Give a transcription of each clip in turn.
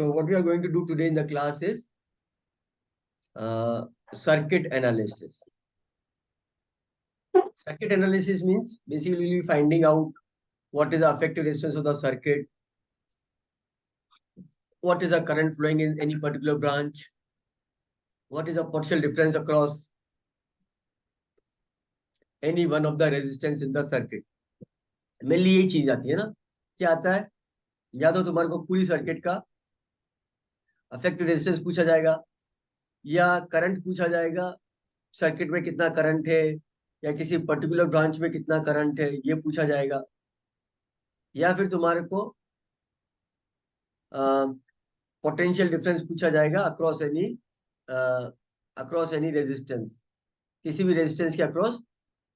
So what we are going to do today in the class is circuit analysis. Circuit analysis means basically finding out what is the effective resistance of the circuit, what is the current flowing in any particular branch, what is the potential difference across any one of the resistance in the circuit. Mainly यही चीज आती है ना, क्या आता है, या तो तुम्हारे को पूरी सर्किट का इफेक्टिव रेजिस्टेंस पूछा जाएगा, या करंट पूछा जाएगा, सर्किट में कितना करंट है, या किसी पर्टिकुलर ब्रांच में कितना करंट है ये पूछा जाएगा, या फिर तुम्हारे को पोटेंशियल डिफरेंस पूछा जाएगा अक्रॉस एनी रेजिस्टेंस, किसी भी रेजिस्टेंस के अक्रॉस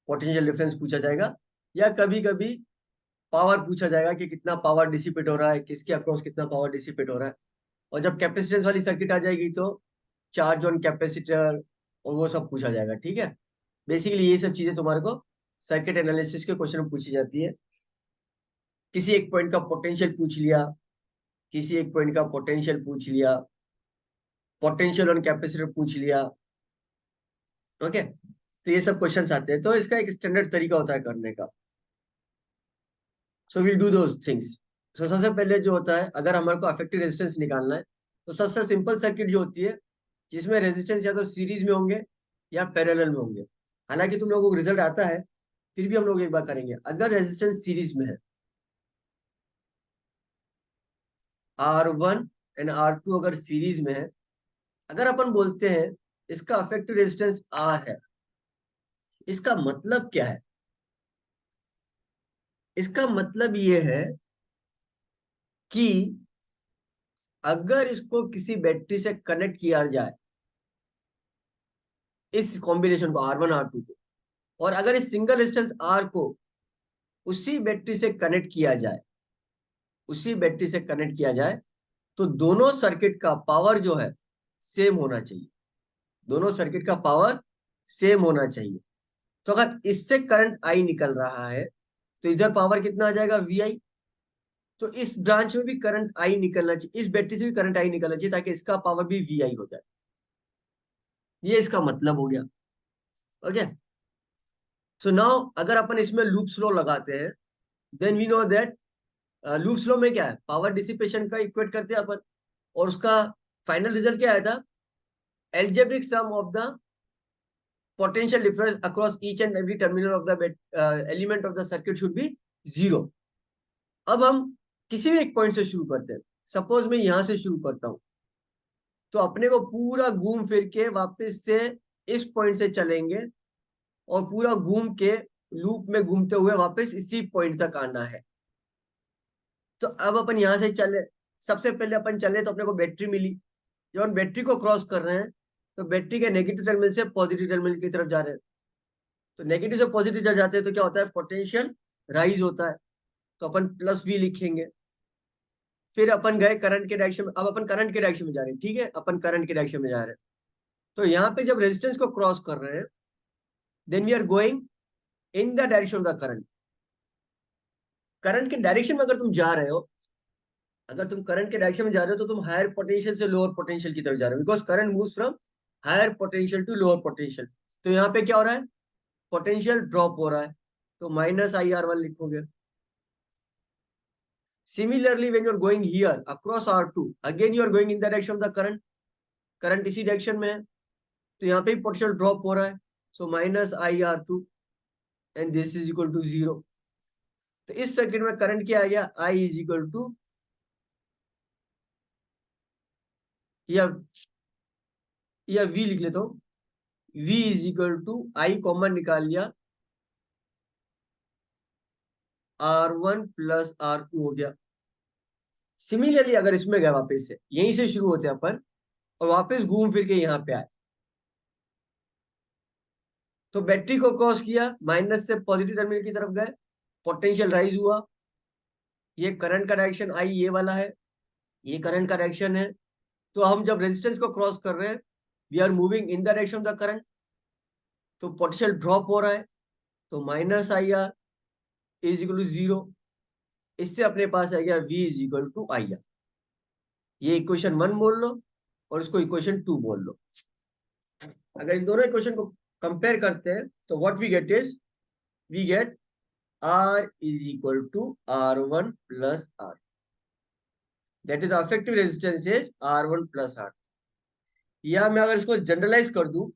पोटेंशियल डिफरेंस पूछा जाएगा, या कभी कभी पावर पूछा जाएगा कि कितना पावर डिसिपेट हो रहा है, किसके अक्रॉस कितना पावर डिसिपेट हो रहा है। और जब कैपेसिटेंस वाली सर्किट आ जाएगी तो चार्ज ऑन कैपेसिटर और वो सब पूछा जाएगा। ठीक है, बेसिकली ये सब चीजें तुम्हारे को सर्किट एनालिसिस के क्वेश्चन में पूछी जाती है। किसी एक पॉइंट का पोटेंशियल पूछ लिया, किसी एक पॉइंट का पोटेंशियल पूछ लिया, पोटेंशियल ऑन कैपेसिटर पूछ लिया। ओके, तो ये सब क्वेश्चंस आते हैं, तो इसका एक स्टैंडर्ड तरीका होता है करने का। So will do those things. So सबसे पहले जो होता है, अगर हमारे को अफेक्टिव रेजिस्टेंस निकालना है, तो सबसे सिंपल सर्किट जो होती है जिसमें रेजिस्टेंस या तो सीरीज में होंगे या पैरेलल में होंगे। हालांकि तुम लोगों को रिजल्ट आता है, फिर भी हम लोग एक बार करेंगे। अगर रेजिस्टेंस सीरीज में है, R1 एंड R2 अगर सीरीज में है, अगर अपन बोलते हैं इसका अफेक्टिव रेजिस्टेंस R है, इसका मतलब क्या है? इसका मतलब ये है कि अगर इसको किसी बैटरी से कनेक्ट किया जाए, इस कॉम्बिनेशन को R1 R2 को, और अगर इस सिंगल रेजिस्टेंस R को उसी बैटरी से कनेक्ट किया जाए, उसी बैटरी से कनेक्ट किया जाए, तो दोनों सर्किट का पावर जो है सेम होना चाहिए। दोनों सर्किट का पावर सेम होना चाहिए। तो अगर इससे करंट आई निकल रहा है तो इधर पावर कितना आ जाएगा, VI। तो इस ब्रांच में भी करंट आई निकलना चाहिए, इस बैटरी से भी करंट आई निकलना चाहिए, ताकि इसका पावर भी VI हो जाए। ये इसका मतलब हो गया। ओके, सो नाउ अगर अपन इसमें लूप स्लो लगाते हैं, then we know that loop स्लो में क्या है, पावर डिसिपेशन का इक्वेट करते हैं अपन, और उसका फाइनल रिजल्ट क्या आया था, algebraic sum of the potential difference across each and every terminal of the element of the circuit should be 0। अब हम किसी भी एक पॉइंट से शुरू करते हैं। सपोज मैं यहां से शुरू करता हूं, तो अपने को पूरा घूम फिर के वापस से इस पॉइंट से चलेंगे, और पूरा घूम के लूप में घूमते हुए वापस इसी पॉइंट तक आना है। तो अब अपन यहां से चले, सबसे पहले अपन चले तो अपने को बैटरी मिली। जब हम बैटरी को क्रॉस कर रहे हैं, तो बैटरी के नेगेटिव टर्मिनल से पॉजिटिव टर्मिनल की तरफ जा रहे हैं। तो नेगेटिव से पॉजिटिव जब जाते हैं तो क्या होता है, पोटेंशियल राइज होता है, तो अपन +V लिखेंगे। फिर अपन गए करंट के डायरेक्शन में, अब अपन करंट के डायरेक्शन में जा रहे हैं। ठीक है, अपन करंट के डायरेक्शन में जा रहे हैं। तो यहाँ पे जब रेजिस्टेंस को क्रॉस कर रहे हैं, then we are going in the direction of the current. Current के डायरेक्शन में अगर तुम जा रहे हो, अगर तुम करंट के डायरेक्शन में जा रहे हो, तो तुम हायर पोटेंशियल से लोअर पोटेंशियल की तरफ जा रहे हो, because current moves from higher potential to lower potential. तो यहाँ पे क्या हो रहा है, पोटेंशियल ड्रॉप हो रहा है, तो -IR1 लिखोगे। Similarly, when you are going here across R2, again you are going in the direction of the current. Current इसी डायरेक्शन में है, तो यहाँ पे पोटेंशियल ड्रॉप हो रहा है, so -IR2 and this is equal to 0। तो इस सर्किट में करंट क्या आ गया, I इज इक्वल टू, या V लिख लेता हूँ, V is equal to I common निकाल लिया, R1 + R2 हो गया। सिमिलरली अगर इसमें गए वापस से, यहीं से शुरू होते हैं अपन, और वापस घूम फिर के यहाँ पे आए, तो बैटरी को क्रॉस किया, माइनस से पॉजिटिव टर्मिनल की तरफ गए, पोटेंशियल राइज हुआ। ये करंट का डायरेक्शन आई ये वाला है, ये करंट का डायरेक्शन है। तो हम जब रेजिस्टेंस को क्रॉस कर रहे हैं, we are moving in the direction of the current, तो पोटेंशियल ड्रॉप हो रहा है, तो -IR इज इक्वल टू 0। इससे अपने पास आ गया V is equal to IR। ये इक्वेशन 1 बोल लो और इसको इक्वेशन 2 बोल लो। अगर इन दोनों इक्वेशन को कंपेयर करते हैं तो what we get is, we get R is equal to R1 plus R. That is the effective resistance is R1 plus R. या मैं अगर इसको जनरलाइज कर दूं,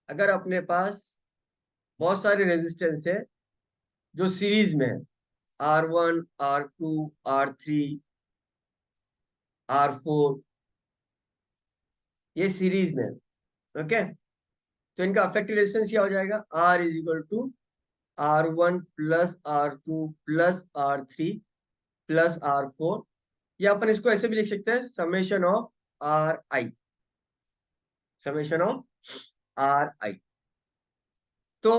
अगर अपने पास बहुत सारे रेजिस्टेंस है जो सीरीज में है, R1, R2, R3, R4, ये सीरीज में है, ओके। तो इनका अफेक्टिव रेजिस्टेंस क्या हो जाएगा, R is equal to R1 plus R2 plus R3 plus R4, या अपन इसको ऐसे भी लिख सकते हैं, summation of RI, summation of RI। तो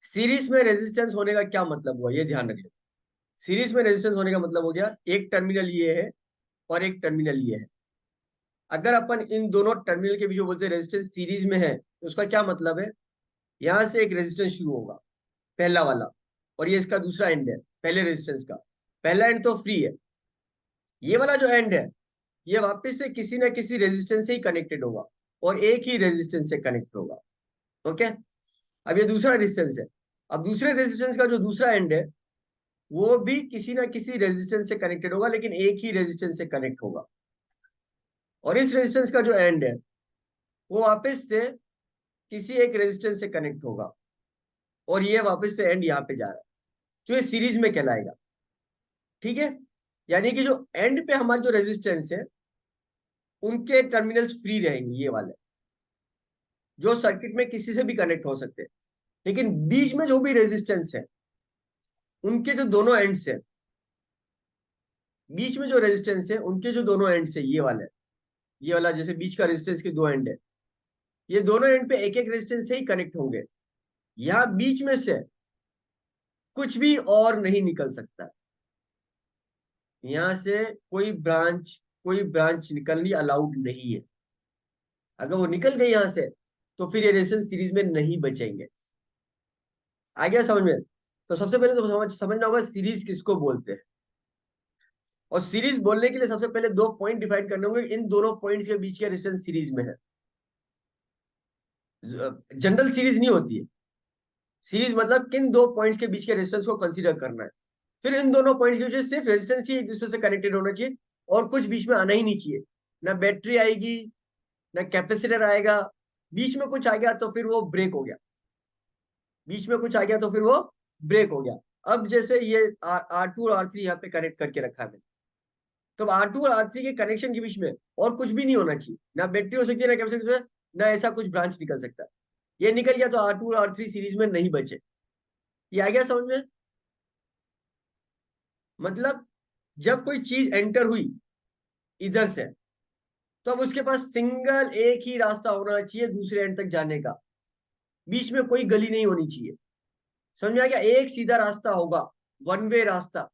सीरीज में रेजिस्टेंस होने का क्या मतलब हुआ, ये ध्यान रखिए। सीरीज में रेजिस्टेंस होने का मतलब हो गया एक टर्मिनल ये है और एक टर्मिनल ये है। अगर अपन इन दोनों टर्मिनल के बीच जो बोलते हैं रेजिस्टेंस सीरीज में है, तो उसका क्या मतलब है, यहां से एक रेजिस्टेंस शुरू होगा, पहला वाला, और ये इसका दूसरा एंड है पहले रेजिस्टेंस का। पहला एंड तो फ्री है, ये वाला जो एंड है ये वापस से किसी ना किसी रेजिस्टेंस से ही कनेक्टेड होगा और एक ही रेजिस्टेंस से कनेक्ट होगा, ओके। अब ये दूसरा रेजिस्टेंस है, अब दूसरे रेजिस्टेंस का जो दूसरा एंड है वो भी किसी ना किसी रेजिस्टेंस से कनेक्टेड होगा, लेकिन एक ही रेजिस्टेंस से कनेक्ट होगा। और इस रेजिस्टेंस का जो एंड है वो वापस से किसी एक रेजिस्टेंस से कनेक्ट होगा, और ये वापस से एंड यहाँ पे जा रहा है, तो ये सीरीज में कहलाएगा, ठीक है। यानी कि जो एंड पे हमारे जो रेजिस्टेंस है उनके टर्मिनल्स फ्री रहेंगे, ये वाले जो सर्किट में किसी से भी कनेक्ट हो सकते हैं, लेकिन बीच में जो भी रेजिस्टेंस है उनके जो दोनों एंड्स है, बीच में जो रेजिस्टेंस है उनके जो दोनों एंड्स है, ये वाले, ये वाला जैसे बीच का रेजिस्टेंस के दो एंड है, ये दोनों एंड पे एक एक रेजिस्टेंस से ही कनेक्ट होंगे। यहां बीच में से कुछ भी और नहीं निकल सकता, यहां से कोई ब्रांच निकलनी अलाउड नहीं है। अगर वो निकल गई यहां से तो फिर ये रेजिस्टेंस सीरीज में नहीं बचेंगे। आ गया समझ में? तो सबसे पहले तो समझना होगा सीरीज किसको बोलते हैं, और सीरीज बोलने के लिए सबसे पहले दो पॉइंट डिफाइन करने होंगे, इन दोनों पॉइंट्स के बीच का रेजिस्टेंस सीरीज में है। जनरल सीरीज नहीं होती है, सीरीज मतलब किन दो पॉइंट्स के बीच के रेजिस्टेंस को कंसीडर करना है। फिर इन दोनों पॉइंट्स के बीच में सिर्फ रेजिस्टेंस ही एक दूसरे से कनेक्टेड होना चाहिए, और कुछ बीच में आना ही नहीं चाहिए, ना बैटरी आएगी ना कैपेसिटर आएगा। बीच में कुछ आ गया तो फिर वो ब्रेक हो गया, बीच में कुछ आ गया तो फिर वो ब्रेक हो गया। अब जैसे ये R2 और R3 यहाँ पे कनेक्ट करके रखा है, तो R2 और R3 के कनेक्शन के बीच में और कुछ भी नहीं होना चाहिए, ना बैटरी हो सकती है ना कैपेसिटर, ना ऐसा कुछ ब्रांच निकल सकता है। ये निकल गया तो R2 और R3 सीरीज में नहीं बचे। ये आ गया समझ में? मतलब जब कोई चीज एंटर हुई इधर से, तो अब उसके पास सिंगल एक ही रास्ता होना चाहिए दूसरे एंड तक जाने का, बीच में कोई गली नहीं होनी चाहिए। समझ में आ गया? एक सीधा रास्ता होगा, वन वे रास्ता,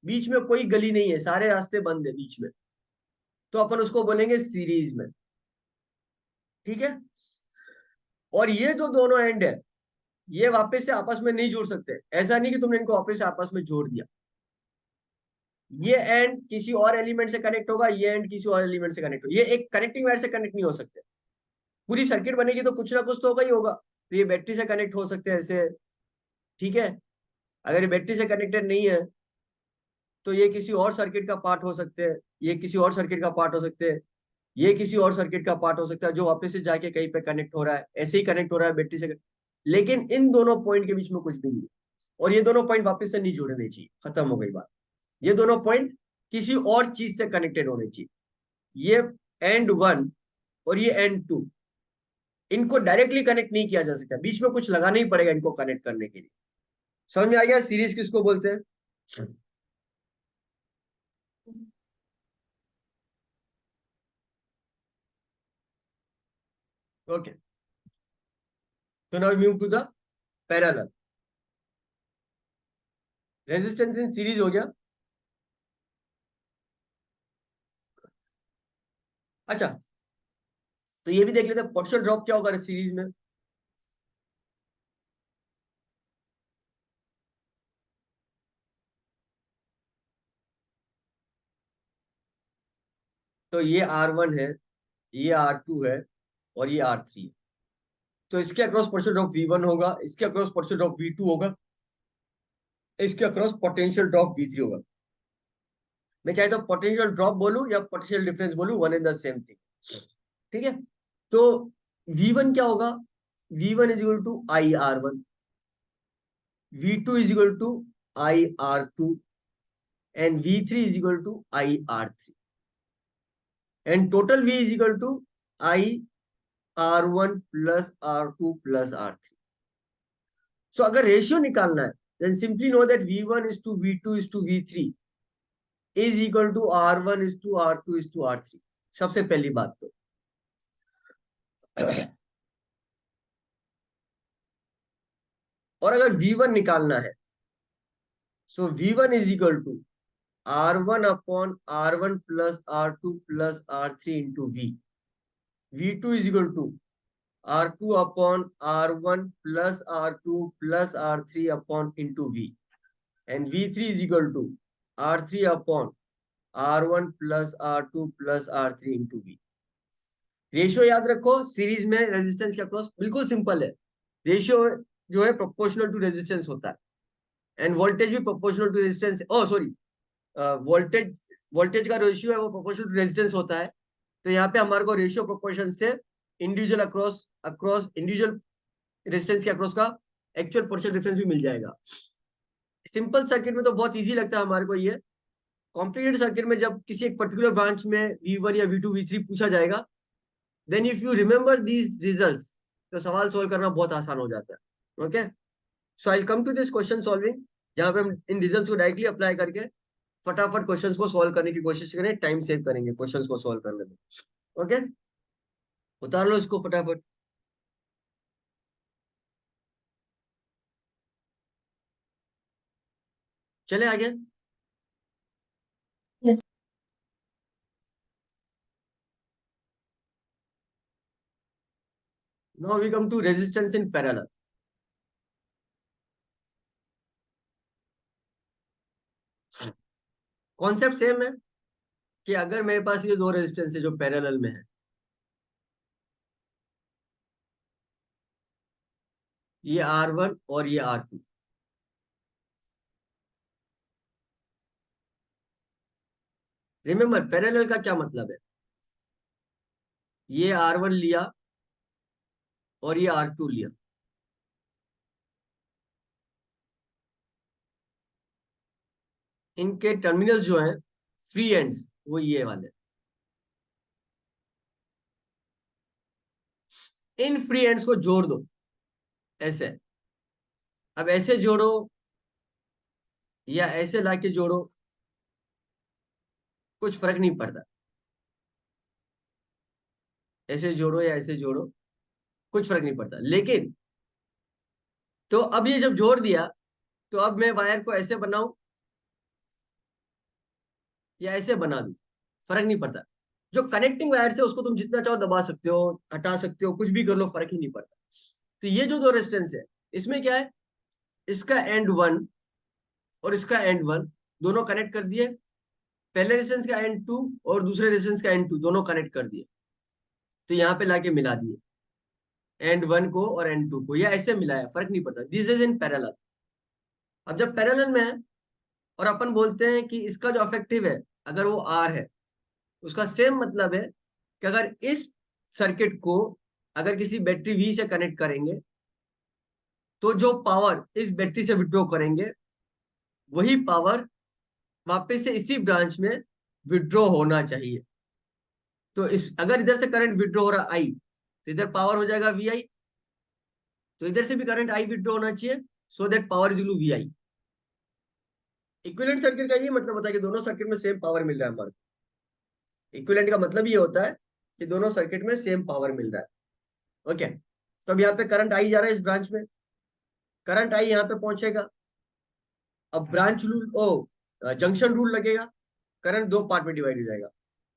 बीच में कोई गली नहीं है, सारे रास्ते बंद है बीच में, तो अपन उसको बोलेंगे सीरीज में, ठीक है। और ये जो दोनों एंड है ये वापस से आपस में नहीं जुड़ सकते, ऐसा नहीं कि तुमने इनको वापस से आपस में जोड़ दिया। ये एंड किसी और एलिमेंट से कनेक्ट होगा, ये एंड किसी और एलिमेंट से कनेक्ट होगा, ये एक कनेक्टिंग वायर से कनेक्ट नहीं हो सकते। पूरी सर्किट बनेगी तो कुछ ना कुछ तो होगा ही होगा, तो ये बैटरी से कनेक्ट हो सकते हैं ऐसे, ठीक है। अगर ये बैटरी से कनेक्टेड नहीं है तो ये किसी और सर्किट का पार्ट हो सकते हैं, ये किसी और सर्किट का पार्ट हो सकते हैं, ये किसी और सर्किट का पार्ट हो सकता है जो वापस से जाके कहीं पे कनेक्ट हो रहा है, ऐसे ही कनेक्ट हो रहा है बैटरी से। लेकिन इन दोनों पॉइंट के बीच में कुछ भी नहीं है, और ये दोनों पॉइंट वापस से नहीं जुड़ने चाहिए, खत्म हो गई बात। ये दोनों पॉइंट किसी और चीज से कनेक्टेड होने चाहिए। ये एंड वन और ये एंड टू, इनको डायरेक्टली कनेक्ट नहीं किया जा सकता, बीच में कुछ लगाना ही पड़ेगा इनको कनेक्ट करने के लिए। समझ में आ गया सीरीज किसको बोलते हैं? ओके, तो now move to the parallel. Resistance in series हो गया। अच्छा, तो ये भी देख लेते हैं पोटेंशियल ड्रॉप क्या होगा सीरीज में। तो ये R1 है, ये R2 है, और ये R3 है। तो इसके अक्रॉस पोटेंशियल ड्रॉप V1 होगा, इसके अक्रॉस पोटेंशियल ड्रॉप V2 होगा, इसके अक्रॉस पोटेंशियल ड्रॉप V3 होगा। मैं चाहे तो पोटेंशियल ड्रॉप बोलूं या पोटेंशियल डिफरेंस बोलूं, one and the same thing. ठीक है। तो V1 क्या होगा? V1 is equal to IR1, V2 is equal to IR2, and V3 is equal to IR3, and total V is equal to IR1 plus R2 plus R3. So अगर ratio निकालना है, then simply know that V1 is to V2 is to V3 is equal to R1 is to R2 is to R3. सबसे पहली बात तो और अगर V1 निकालना है, so V1 is equal to R1 upon R1 plus R2 plus R3 into V. V2 is equal to R2 upon R1 plus R2 plus R3 upon into V, and V3 is equal to R3 upon R1 plus R2 plus R3 into V. Ratio याद रखो, series में resistance के across बिल्कुल simple है। Ratio जो है proportional to resistance होता है, एंड वोल्टेज भी proportional to resistance, oh sorry, voltage voltage का रेशियो है वो प्रोपोर्शनल टू रेजिस्टेंस होता है। तो यहाँ पे हमारे को रेशियो प्रोपोर्शन से individual across across individual resistance के अक्रॉस का एक्चुअल पोटेंशियल डिफरेंस भी मिल जाएगा। सिंपल सर्किट में तो बहुत इजी लगता है हमारे को ये। कॉम्प्लिकेटेड सर्किट में जब किसी एक पर्टिकुलर ब्रांच में V1 या V2 V3 पूछा जाएगा, then if you remember these results, तो सवाल सोल्व करना बहुत आसान हो जाता है। Okay, so I come to this question solving, जहां पे हम इन रिजल्ट्स को डायरेक्टली अप्लाई करके फटाफट क्वेश्चंस को सॉल्व करने की कोशिश करें, टाइम सेव करेंगे क्वेश्चंस को सॉल्व करने में। ओके, उतार लो इसको फटाफट। चले आगे। Yes. Now we come to resistance in parallel. Concept same है कि अगर मेरे पास ये दो रेजिस्टेंस है जो पैरेलल में है, ये R1 और ये R2। रिमेंबर पैरेलल का क्या मतलब है? ये R1 लिया और ये R2 लिया, इनके टर्मिनल जो हैं फ्री एंड्स वो ये वाले, इन फ्री एंड्स को जोड़ दो ऐसे। अब ऐसे जोड़ो या ऐसे लाके जोड़ो, कुछ फर्क नहीं पड़ता। ऐसे जोड़ो या ऐसे जोड़ो, कुछ फर्क नहीं पड़ता। लेकिन तो अब ये जब जोड़ दिया, तो अब मैं वायर को ऐसे बनाऊं या ऐसे बना दूं, फर्क नहीं पड़ता। जो कनेक्टिंग वायर है उसको तुम जितना चाहो दबा सकते हो, हटा सकते हो, कुछ भी कर लो, फर्क ही नहीं पड़ता। तो ये जो दो रेजिस्टेंस है, इसमें क्या है, इसका एंड वन और इसका एंड वन दोनों कनेक्ट कर दिए, पहले रेजिस्टेंस का एंड टू और दूसरे रेजिस्टेंस का एंड टू दोनों कनेक्ट कर दिए। तो यहाँ पे लाके मिला दिए एंड वन को और एंड टू को, या ऐसे मिलाया, फर्क नहीं पड़ता। This is in parallel. अब जब पैरेलल में है और अपन बोलते हैं कि इसका जो अफेक्टिव है अगर वो आर है, उसका सेम मतलब है कि अगर इस सर्किट को अगर किसी बैटरी वी से कनेक्ट करेंगे, तो जो पावर इस बैटरी से विड्रॉ करेंगे, वही पावर वापस से इसी ब्रांच में विड्रॉ होना चाहिए। तो इस अगर इधर से करंट विड्रॉ हो रहा आई, तो इधर पावर हो जाएगा वी आई। तो इधर से भी करंट आई विड्रॉ होना चाहिए, so that power is equal to V I. Equivalent circuit का ये मतलब होता है कि दोनों सर्किट में सेम पावर मिल रहा है हमारे को। इक्विवेलेंट का मतलब ये होता है कि दोनों सर्किट में सेम पावर मिल रहा है। ओके, तो अब यहाँ पे करंट आई जा रहा है इस ब्रांच में, करंट आई यहाँ पे पहुंचेगा। अब ब्रांच रूल ओ जंक्शन रूल लगेगा, करंट दो पार्ट में डिवाइड हो जाएगा।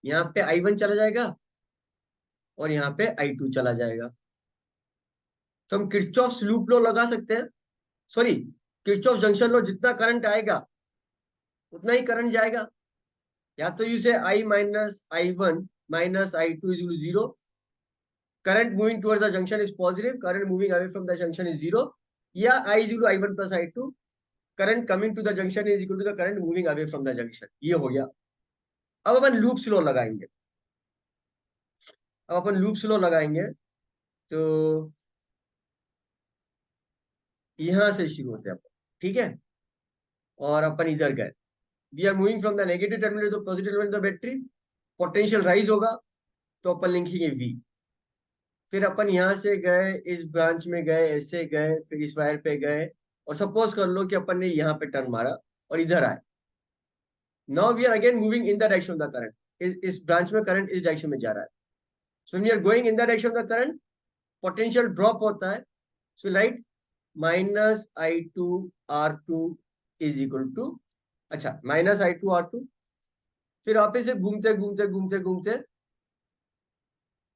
यहाँ पे I1 चला जाएगा और यहाँ पे I2 चला जाएगा। तो हम किरचॉफ लूप लॉ लगा सकते हैं, सॉरी किरचॉफ जंक्शन लॉ, जितना करंट आएगा उतना ही करंट जाएगा। या तो यू से I minus I1 minus I2 is zero, current moving towards the junction is positive, current moving away from the junction is zero, या I is I1 plus I2, current coming to the junction is equal to the current moving away from the junction. ये हो गया। अब अपन loop slow लगाएंगे। अब अपन loop slow लगाएंगे तो यहां से शुरू होते हैं अपन, ठीक है। और अपन इधर गए, we are moving from the negative terminal to positive terminal the battery, potential rise होगा तो अपन लिखेंगे वी। फिर अपन यहां से गए, इस ब्रांच में गए, ऐसे गए, फिर इस वायर पे गए, और सपोज कर लो कि अपन ने यहाँ पे टर्न मारा और इधर आए। Now we are again moving in the direction of the current, इस ब्रांच में करंट इस डायरेक्शन में जा रहा है। So we are going in the direction of the current, potential drop होता है। सो लाइट minus I2 R2 is equal to, अच्छा माइनस I2 R2, फिर वापस से घूमते घूमते घूमते घूमते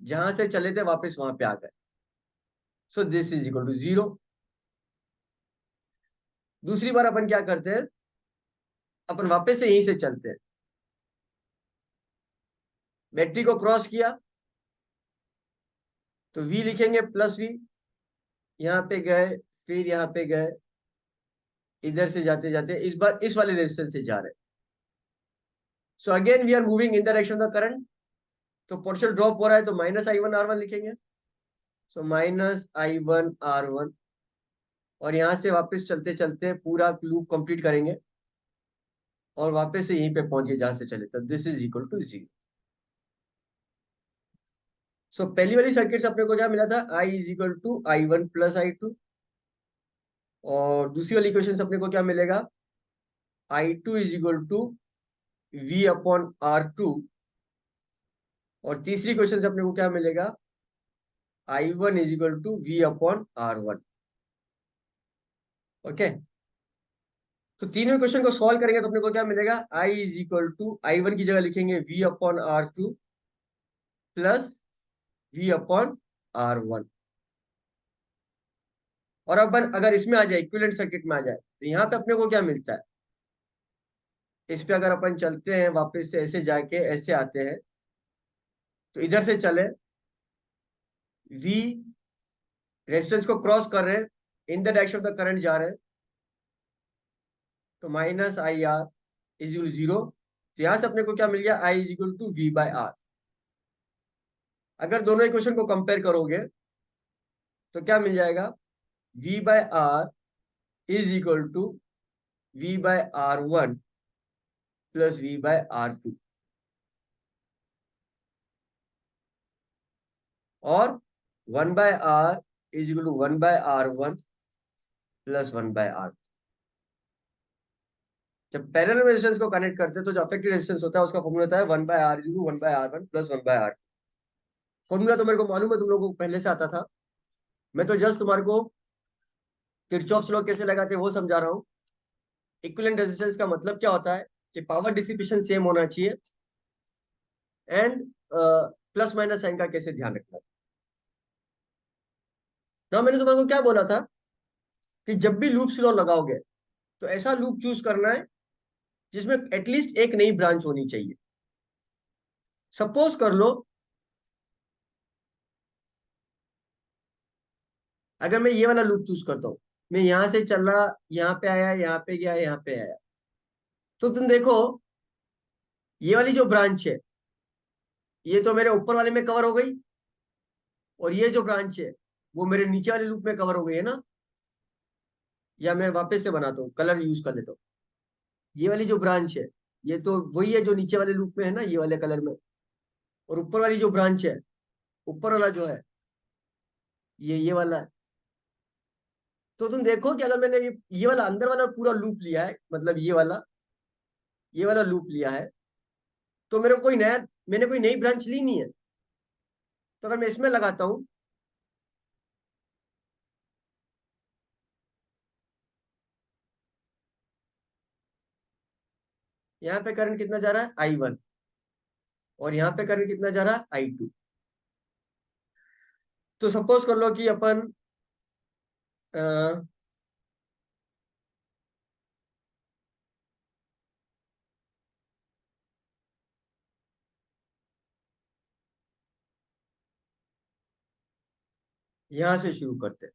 जहां से चले थे वापस वहां पे आ गए। So this is equal to zero. दूसरी बार अपन क्या करते हैं, अपन वापस से यहीं से चलते हैं, बैटरी को क्रॉस किया तो V लिखेंगे प्लस V, यहाँ पे गए, फिर यहाँ पे गए, इधर से जाते जाते इस बार इस वाले रेजिस्टेंस से जा रहे हैं। So again we are moving in the direction of the current, तो पोटेंशियल ड्रॉप हो रहा है तो माइनस I1 R1 लिखेंगे। सो माइनस I1 R1, और यहां से वापस चलते चलते पूरा लूप कंप्लीट करेंगे और वापस से यहीं पे पहुंच गए जहां से चले थे। This is equal to zero. So पहली वाली सर्किट से अपने को क्या मिला था, I is equal to I1 plus I2, और दूसरी वाली इक्वेशन से अपने को क्या मिलेगा, I2 is equal to V/R2, और तीसरी क्वेश्चन से अपने को क्या मिलेगा, I1 is equal to V/R1। Okay, तो तीनों क्वेश्चन को सॉल्व करेंगे तो अपने को क्या मिलेगा, I is equal to I1 की जगह लिखेंगे V/R2 प्लस V/R1। और अपन अगर इसमें आ जाए, इक्विवेलेंट सर्किट में आ जाए, तो यहाँ पे अपने को क्या मिलता है, इस पे अगर अपन चलते हैं वापस से ऐसे जाके ऐसे आते हैं, तो इधर से चले, V रेजिस्टेंस को क्रॉस कर रहे हैं, इन the direction of the current जा रहे हैं, तो minus IR is equal zero. तो यहां से अपने को क्या मिल गया, I is equal to V/R। अगर दोनों इक्वेशन को कंपेयर करोगे तो क्या मिल जाएगा, V/R is equal to V/R1 plus V/R2, और 1/R is equal to 1/R1 plus 1/R। जब पैरेलल रेजिस्टेंस को कनेक्ट करते हैं तो जो अफेक्टेड रेजिस्टेंस होता है उसका फॉर्मूला होता है 1/R is equal to 1/R1 plus 1/R। Formula तो मेरे को मालूम है, तुम लोगों को पहले से आता था। मैं तो जस्ट तुम्हारे को किरचॉफ्स लॉ कैसे लगाते हैं वो समझा रहा हूँ। इक्विवेलेंट रेजिस्टेंस का मतलब क्या होता है कि पावर डिसिपेशन सेम होना चाहिए, एंड प्लस माइनस साइन का कैसे ध्यान रखना है। ना मैंने तुम्हारे को क्या बोला था कि जब भी लूप स्लो लगाओगे तो ऐसा लूप चूज करना है जिसमें एटलीस्ट एक नई ब्रांच होनी चाहिए। सपोज कर लो, अगर मैं ये वाला लूप चूज करता हूं, मैं यहां से चल रहा, यहाँ पे आया, यहाँ पे गया, यहाँ पे आया, तो तुम देखो ये वाली जो ब्रांच है ये तो मेरे ऊपर वाले में कवर हो गई, और ये जो ब्रांच है वो मेरे नीचे वाले लूप में कवर हो गई है ना। या मैं वापस से बनाता हूँ, कलर यूज कर लेता हूँ। ये वाली जो ब्रांच है ये तो वही है जो नीचे वाले लूप में है ना, ये वाले कलर में। और ऊपर वाली जो ब्रांच है, ऊपर वाला जो है ये वाला है। तो तुम देखो कि अगर मैंने ये वाला अंदर वाला पूरा लूप लिया है, मतलब ये वाला लूप लिया है, तो मेरे को कोई नया, मैंने कोई नई ब्रांच ली नहीं है। तो अगर मैं इसमें लगाता हूँ, यहाँ पे करंट कितना जा रहा है, I1, और यहाँ पे करंट कितना जा रहा है, I2। तो सपोज कर लो कि अपन यहां से शुरू करते हैं।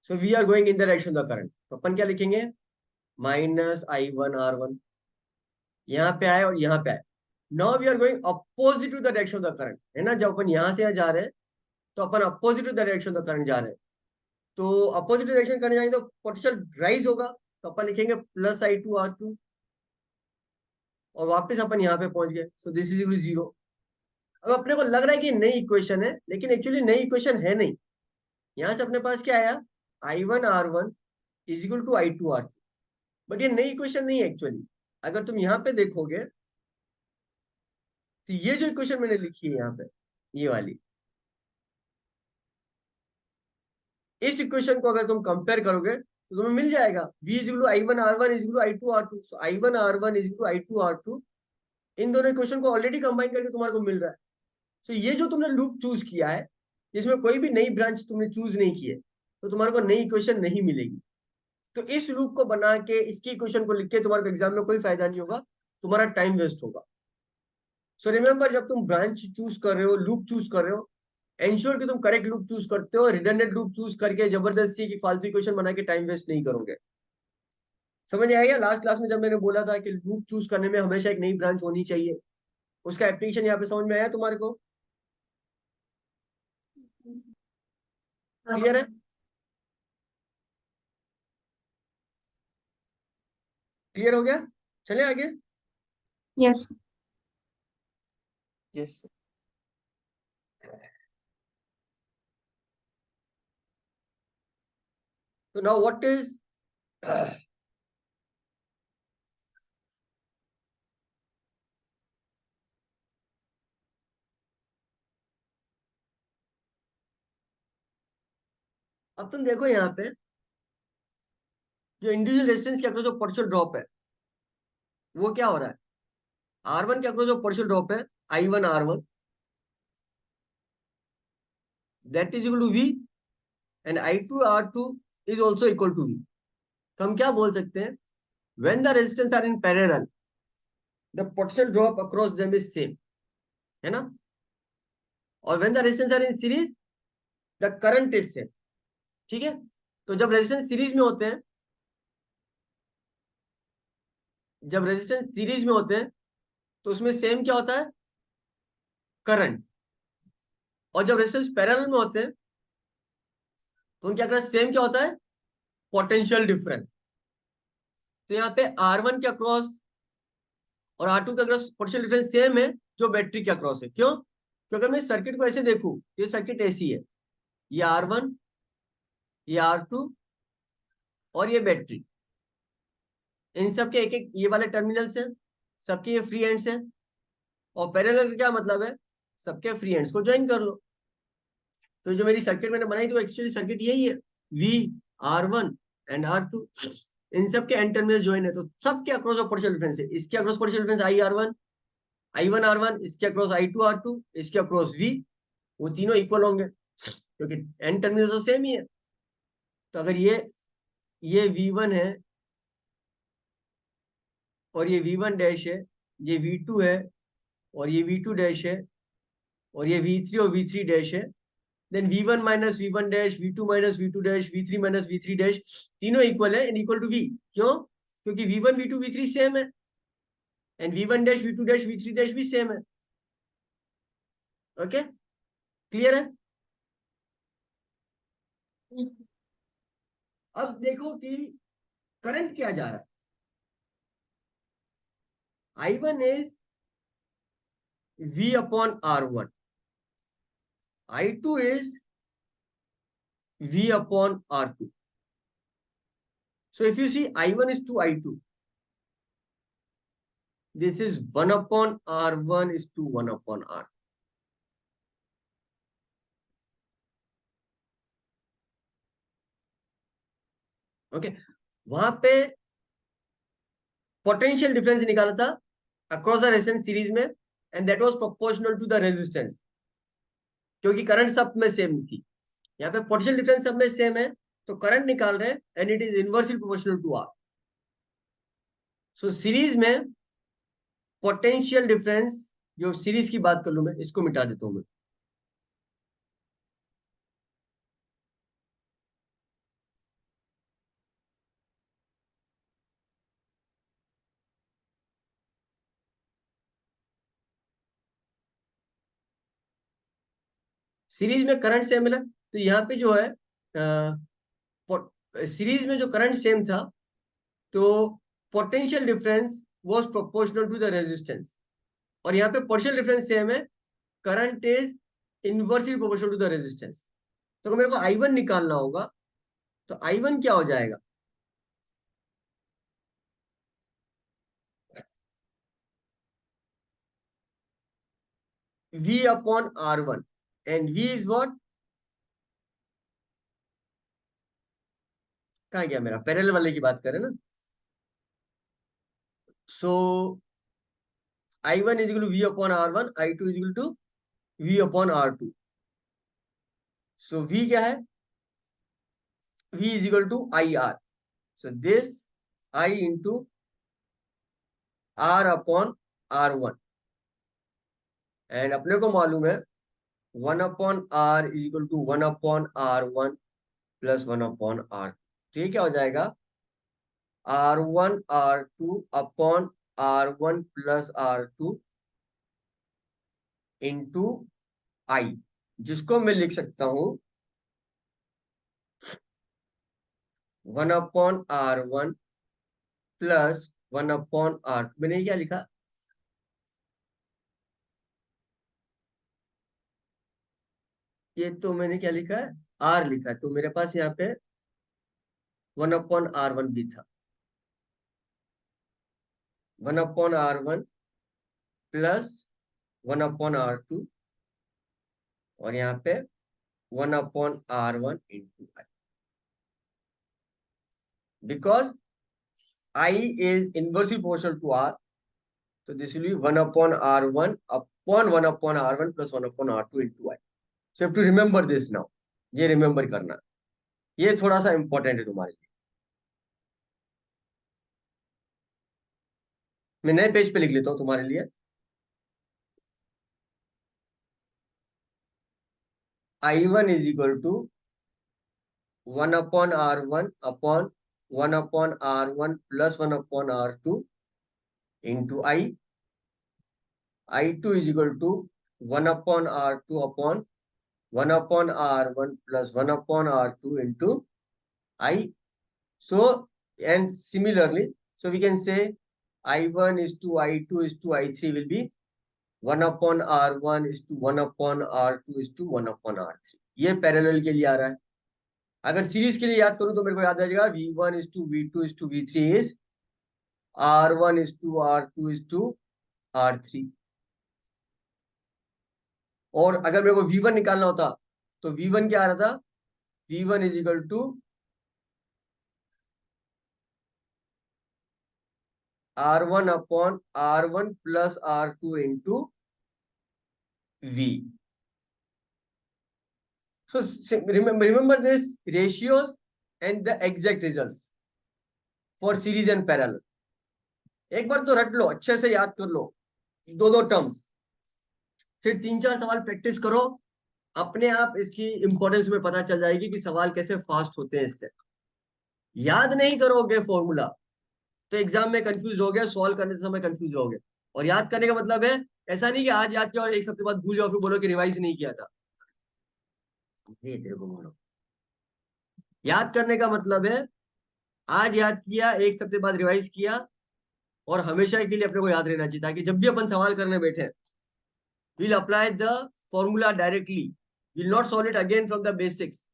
So we are going in the direction of the current, तो अपन क्या लिखेंगे, -I1R1, यहाँ पे आए और यहाँ पे आए। Now we are going opposite to the direction of the current, है ना, जब अपन यहाँ से यहाँ जा रहे हैं तो अपन opposite to the direction of the current जा रहे हैं। तो अपोजिट डायरेक्शन करंट जाएंगे तो पोटेंशियल राइज होगा, तो अपन लिखेंगे +I2R2, और वापस अपन यहाँ पे पहुंच गए, so this is equal to 0। अब अपने को लग रहा है कि नई इक्वेशन है, लेकिन एक्चुअली नई इक्वेशन है नहीं। यहां से अपने पास क्या आया, I1R1 is equal to I2R2, but ये नई इक्वेशन नहीं है एक्चुअली। अगर तुम यहाँ पे देखोगे तो ये जो इक्वेशन मैंने लिखी है यहाँ पे, ये वाली, इस इक्वेशन को अगर तुम कंपेयर करोगे तो तुम्हें मिल जाएगा V is equal to I1R1 is equal to I2R2। So I1R1 is equal to I2R2, इन दोनों इक्वेशन को ऑलरेडी कंबाइन करके तुम्हारे को मिल रहा है। सो ये जो तुमने लूप चूज किया है, इसमें कोई भी नई ब्रांच तुमने चूज नहीं की है, तो तुम्हारे को नई इक्वेशन नहीं मिलेगी। तो इस लूप को बना के इसकी इक्वेशन को लिख के तुम्हारे एग्जाम में कोई फायदा नहीं होगा, तुम्हारा टाइम वेस्ट होगा। सो रिमेंबर, जब तुम ब्रांच चूज कर रहे हो, लूप चूज कर रहे हो, एंश्योर कि तुम करेक्ट लूप चूज करते हो, रिडंडेंट लूप चूज करके जबरदस्ती की फालतू इक्वेशन बना के टाइम वेस्ट नहीं करोगे। समझ आएगा? लास्ट क्लास में जब मैंने बोला था कि लूप चूज करने में हमेशा एक नई ब्रांच होनी चाहिए, उसका एप्लीकेशन यहाँ पे समझ में आया तुम्हारे को? क्लियर है? क्लियर हो गया? चले आगे। यस। यस। तो नाउ व्हाट इज अब तुम देखो यहाँ पे जो इंडिविजुअल रेजिस्टेंस के अक्रॉस जो पोटेंशियल ड्रॉप है, वो क्या हो रहा है, R1 के अक्रॉस जो पोटेंशियल ड्रॉप है I1R1, that is equal to V, and I2R2 is also equal to V। तो हम क्या बोल सकते हैं, when the resistance are in parallel the potential drop across them is same, है ना, और when the resistance are in series the current is same. ठीक है, तो जब रेजिस्टेंस सीरीज में होते हैं, जब रेजिस्टेंस सीरीज में होते हैं तो उसमें सेम क्या होता है, करंट। और जब रेजिस्टेंस पैरेलल में होते हैं तो उनके अक्रॉस सेम क्या होता है, पोटेंशियल डिफरेंस। तो यहाँ पे R1 के अक्रॉस और R2 के अक्रॉस पोटेंशियल डिफरेंस सेम है जो बैटरी के अक्रॉस है। क्यों? क्योंकि मैं सर्किट को ऐसे देखूं, ये सर्किट ऐसी है, ये R1, ये R2 और ये बैटरी, इन सब के एक एक ये वाले टर्मिनल्स हैं, सबके ये फ्री एंड्स हैं। और पैरेलल का क्या मतलब है, सबके फ्री एंड्स को ज्वाइन कर लो। तो जो मेरी सर्किट मैंने बनाई थी वो एक्चुअली सर्किट यही है, V, R1 एंड R2, इन सब के एंड टर्मिनल ज्वाइन है, तो सबके अक्रॉस ऑफ पोटेंशियल डिफरेंस है। इसके अक्रॉस पोटेंशियल डिफरेंस I1R1, इसके अक्रॉस I2R2, इसके अक्रॉस V, वो तीनों इक्वल होंगे क्योंकि एंड टर्मिनल तो सेम ही है। तो अगर ये V1 है और ये V1 डैश है, ये V2 है और ये V2 डैश है, और ये V3 और V3 डैश है, then V1 minus V1 dash, V2 minus V2 dash, V3 minus V3 dash, तीनों इक्वल है एंड इक्वल टू V। क्यों? क्योंकि V1 V2 V3 सेम है, and V1 dash V2 dash V3 dash भी same है। Okay, clear है? अब देखो कि करंट क्या जा रहा है, I1 is V upon R1, I2 is V upon R2. So if you see I1 is to I2, this is 1 upon R1 is to 1 upon R. Okay, वहां पे पोटेंशियल डिफरेंस निकाला था अक्रॉस द रेजिस्टेंस सीरीज में, and that was proportional to the resistance, क्योंकि current सब में same थी। यहाँ पे पोटेंशियल डिफरेंस सब में सेम है, तो करंट निकाल रहे हैं and it is inversely proportional to R. सो सीरीज में पोटेंशियल डिफरेंस, जो सीरीज की बात कर लू मैं, इसको मिटा देता हूं मैं। सीरीज में करंट सेम मिला, तो यहाँ पे जो है सीरीज में जो करंट सेम था, तो potential difference was proportional to the resistance, और यहाँ पे पोटेंशियल डिफरेंस सेम है, current is inversely proportional to the resistance. तो अगर मेरे को I1 निकालना होगा, तो I1 क्या हो जाएगा? V upon R1, and V is what? कहाँ गया मेरा पैरेलल वाले की बात करें ना। So I1 is equal to V upon R1, I2 is equal to V upon R2। So V क्या है? V is equal to IR. So this I into R upon R1, and अपने को मालूम है 1 upon R is equal to 1 upon R1 plus 1 upon R2। तो ये क्या हो जाएगा? R1 R2 upon R1 plus R2 into I, जिसको मैं लिख सकता हूं 1 upon R1 plus 1 upon R2। मैंने ये क्या लिखा? ये तो मैंने क्या लिखा है? R लिखा है। तो मेरे पास यहाँ पे 1/R1 भी था, 1/R1 प्लस 1/R2, और यहाँ पे 1/R1 into I, because I is inversely proportional to R. तो this will be 1/R1 upon 1/R1 plus 1/R2 into I. So have to remember this now. ये रिमेंबर करना, ये थोड़ा सा इंपॉर्टेंट है तुम्हारे लिए। मैं नए पेज पे लिख लेता हूँ तुम्हारे लिए। I1 is equal to 1/R1 upon 1/R1 plus 1/R2 into I. I2 is equal to 1 upon R2 upon 1 upon R1 plus 1 upon R2 into I. So, and similarly, so we can say I1 is to I2 is to I3 will be 1 upon R1 is to 1 upon R2 is to 1 upon R3। ये parallel के लिए आ रहा है। अगर series के लिए याद करूं तो मेरे को याद आ जाएगा V1 is to V2 is to V3 is R1 is to R2 is to R3। और अगर मेरे को V1 निकालना होता, तो V1 क्या आ रहा था? V1 is equal to R1 upon R1 plus R2 into V। So remember this ratios and the exact results for series and parallel। एक बार तो रट लो, अच्छे से याद कर लो दो दो टर्म्स, फिर तीन चार सवाल प्रैक्टिस करो, अपने आप इसकी इंपॉर्टेंस में पता चल जाएगी कि सवाल कैसे फास्ट होते हैं इससे। याद नहीं करोगे फॉर्मूला तो एग्जाम में कंफ्यूज हो गया, सॉल्व करने समय कंफ्यूज हो गए। और याद करने का मतलब है, ऐसा नहीं कि आज याद किया और एक हफ्ते बाद भूल जाओ फिर बोलो कि रिवाइज नहीं किया था। ये तेरे को बोलो, याद करने का मतलब है आज याद किया, एक हफ्ते बाद रिवाइज किया, और हमेशा के लिए अपने को याद रहना चाहिए, ताकि जब भी अपन सवाल करने बैठे will apply the formula directly, will not solve it again from the basics.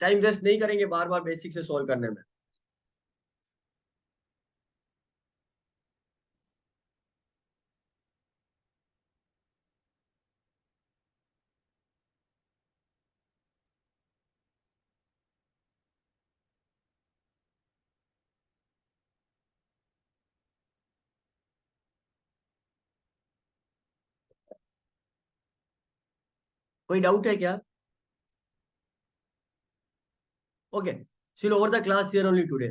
Time waste नहीं करेंगे बार बार बेसिक से सॉल्व करने में। कोई डाउट है क्या? Okay, see over the class here only today.